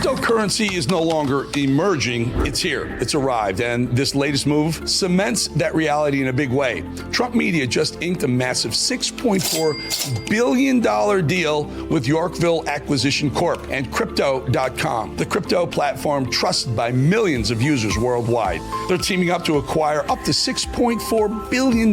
Cryptocurrency is no longer emerging, it's here, it's arrived, and this latest move cements that reality in a big way. Trump Media just inked a massive $6.4 billion deal with Yorkville Acquisition Corp and Crypto.com, the crypto platform trusted by millions of users worldwide. They're teaming up to acquire up to $6.4 billion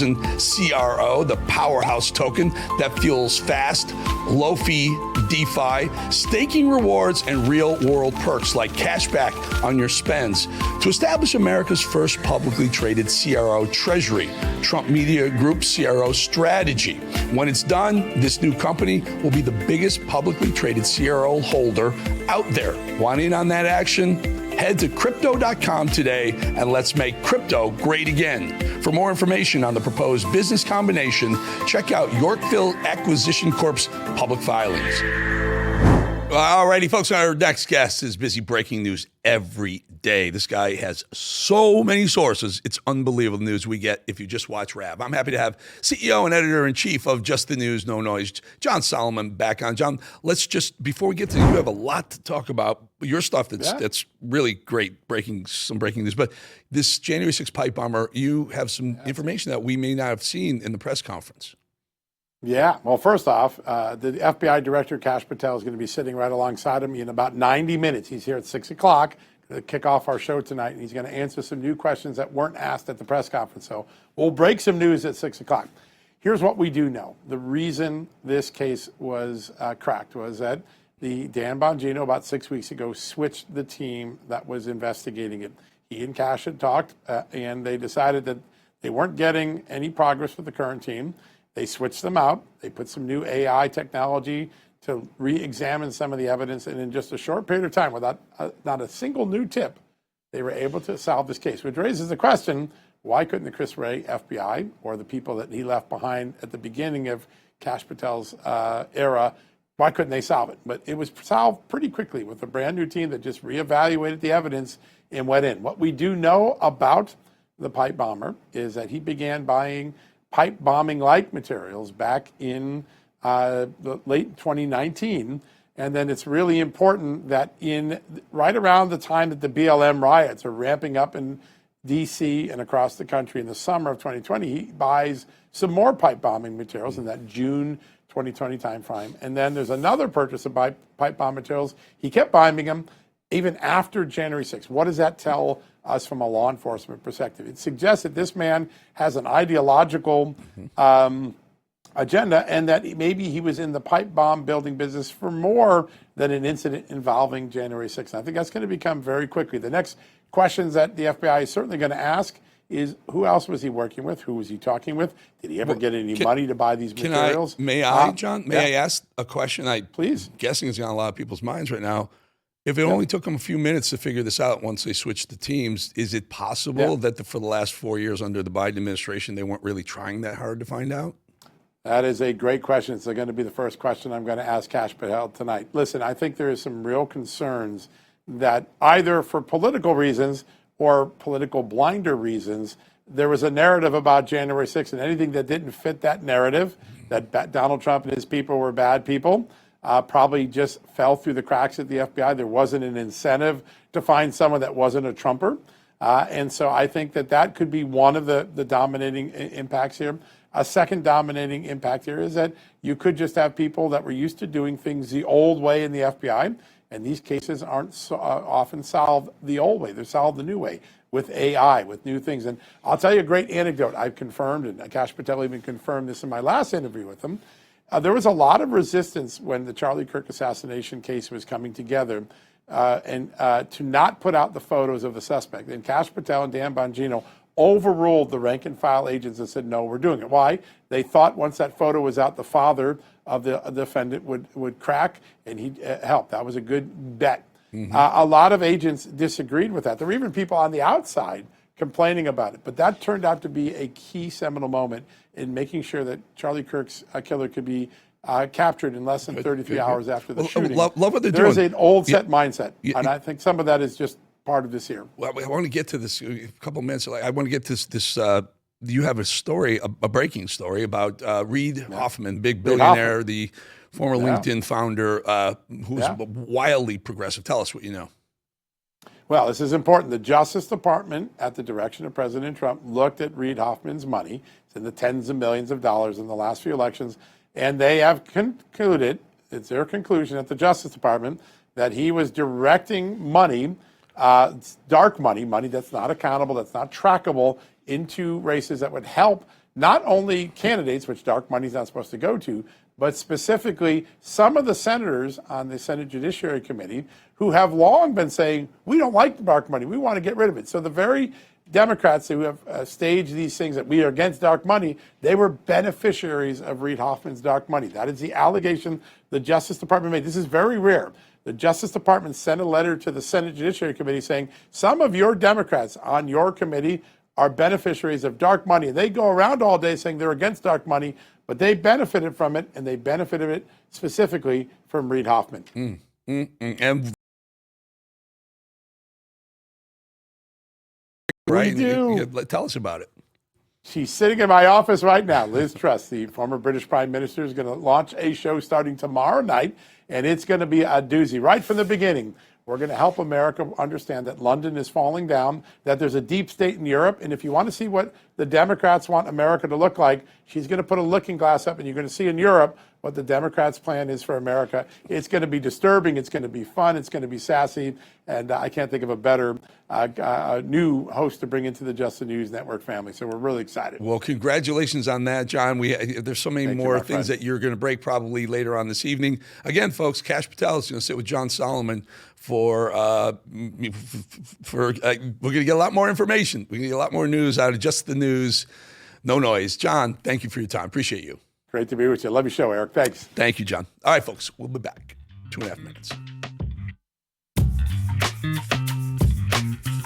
in CRO, the powerhouse token that fuels fast, low-fee DeFi, staking rewards, and real-world perks like cashback on your spends to establish America's first publicly traded CRO treasury, Trump Media Group CRO strategy. When it's done, this new company will be the biggest publicly traded CRO holder out there. Want in on that action? Head to Crypto.com today and let's make crypto great again. For more information on the proposed business combination, check out Yorkville Acquisition Corp's public filings. All righty, folks, our next guest is busy breaking news every day. This guy has so many sources. It's unbelievable news we get if you just watch Rab. I'm happy to have CEO and editor-in-chief of Just the News, No Noise, John Solomon, back on. John, let's just, before we get to, you have a lot to talk about, your stuff that's really great, some breaking news. But this January 6th pipe bomber, you have some information that we may not have seen in the press conference. Yeah, well, first off, the FBI Director, Kash Patel, is going to be sitting right alongside him in about 90 minutes. He's here at 6 o'clock to kick off our show tonight, and he's going to answer some new questions that weren't asked at the press conference. So we'll break some news at 6 o'clock. Here's what we do know. The reason this case was cracked was that the Dan Bongino, about 6 weeks ago, switched the team that was investigating it. He and Kash had talked, and they decided that they weren't getting any progress with the current team. They switched them out. They put some new AI technology to re-examine some of the evidence. And in just a short period of time, without not a single new tip, they were able to solve this case, which raises the question, why couldn't the Chris Wray FBI or the people that he left behind at the beginning of Kash Patel's era, why couldn't they solve it? But it was solved pretty quickly with a brand new team that just reevaluated the evidence and went in. What we do know about the pipe bomber is that he began buying pipe bombing-like materials back in the late 2019. And then it's really important that right around the time that the BLM riots are ramping up in D.C. and across the country in the summer of 2020, he buys some more pipe bombing materials in that June 2020 timeframe. And then there's another purchase of pipe bomb materials. He kept buying them even after January 6th. What does that tell us from a law enforcement perspective? It suggests that this man has an ideological agenda, and that maybe he was in the pipe bomb building business for more than an incident involving January 6th. And I think that's going to become very quickly. The next questions that the FBI is certainly going to ask is, who else was he working with? Who was he talking with? Did he ever get any money to buy these materials? John? May I ask a question? Please. Guessing is on a lot of people's minds right now. If it only took them a few minutes to figure this out once they switched the teams, is it possible that for the last 4 years under the Biden administration, they weren't really trying that hard to find out? That is a great question. It's going to be the first question I'm going to ask Kash Patel tonight. Listen, I think there is some real concerns that either for political reasons or political blinder reasons, there was a narrative about January 6th, and anything that didn't fit that narrative, that Donald Trump and his people were bad people, probably just fell through the cracks at the FBI. There wasn't an incentive to find someone that wasn't a Trumper. And so I think that could be one of the dominating impacts here. A second dominating impact here is that you could just have people that were used to doing things the old way in the FBI, and these cases aren't often solved the old way. They're solved the new way with AI, with new things. And I'll tell you a great anecdote I've confirmed, and Kash Patel even confirmed this in my last interview with him. There was a lot of resistance when the Charlie Kirk assassination case was coming together and to not put out the photos of the suspect. And Kash Patel and Dan Bongino overruled the rank and file agents and said, no, we're doing it. Why? They thought once that photo was out, the father of the defendant would crack and he'd help. That was a good bet. Mm-hmm. A lot of agents disagreed with that. There were even people on the outside complaining about it. But that turned out to be a key seminal moment in making sure that Charlie Kirk's killer could be captured in less than 33 hours after the shooting. Love what they're doing. There's an old set mindset, and I think some of that is just part of this here. Well, I want to get to this a couple of minutes. I want to get to this. You have a story, a breaking story about Reid Hoffman, big billionaire, the former LinkedIn founder who's wildly progressive. Tell us what you know. Well, this is important. The Justice Department, at the direction of President Trump, looked at Reid Hoffman's money. It's in the tens of millions of dollars in the last few elections. And they have concluded, it's their conclusion at the Justice Department, that he was directing money, dark money, money that's not accountable, that's not trackable, into races that would help not only candidates, which dark money is not supposed to go to, but specifically some of the senators on the Senate Judiciary Committee who have long been saying, we don't like the dark money, we want to get rid of it. So the very Democrats who have staged these things that we are against dark money, they were beneficiaries of Reid Hoffman's dark money. That is the allegation the Justice Department made. This is very rare. The Justice Department sent a letter to the Senate Judiciary Committee saying, some of your Democrats on your committee are beneficiaries of dark money. And they go around all day saying they're against dark money, but they benefited from it, and they benefited it specifically from Reid Hoffman. And right, tell us about it. She's sitting in my office right now. Liz Truss, the former British Prime Minister, is going to launch a show starting tomorrow night, and it's going to be a doozy. Right from the beginning, we're going to help America understand that London is falling down, that there's a deep state in Europe, and if you want to see what the Democrats want America to look like, she's going to put a looking glass up, and you're going to see in Europe what the Democrats' plan is for America. It's going to be disturbing, it's going to be fun, it's going to be sassy, and I can't think of a better new host to bring into the Just the News Network family. So we're really excited. Well, congratulations on that, John. There's so many more things that you're going to break probably later on this evening. Again, folks, Kash Patel is going to sit with John Solomon for we're going to get a lot more information. We're going to get a lot more news out of Just the News. No noise. John, thank you for your time. Appreciate you. Great to be with you. Love your show, Eric. Thanks. Thank you, John. All right, folks, we'll be back. 2.5 minutes.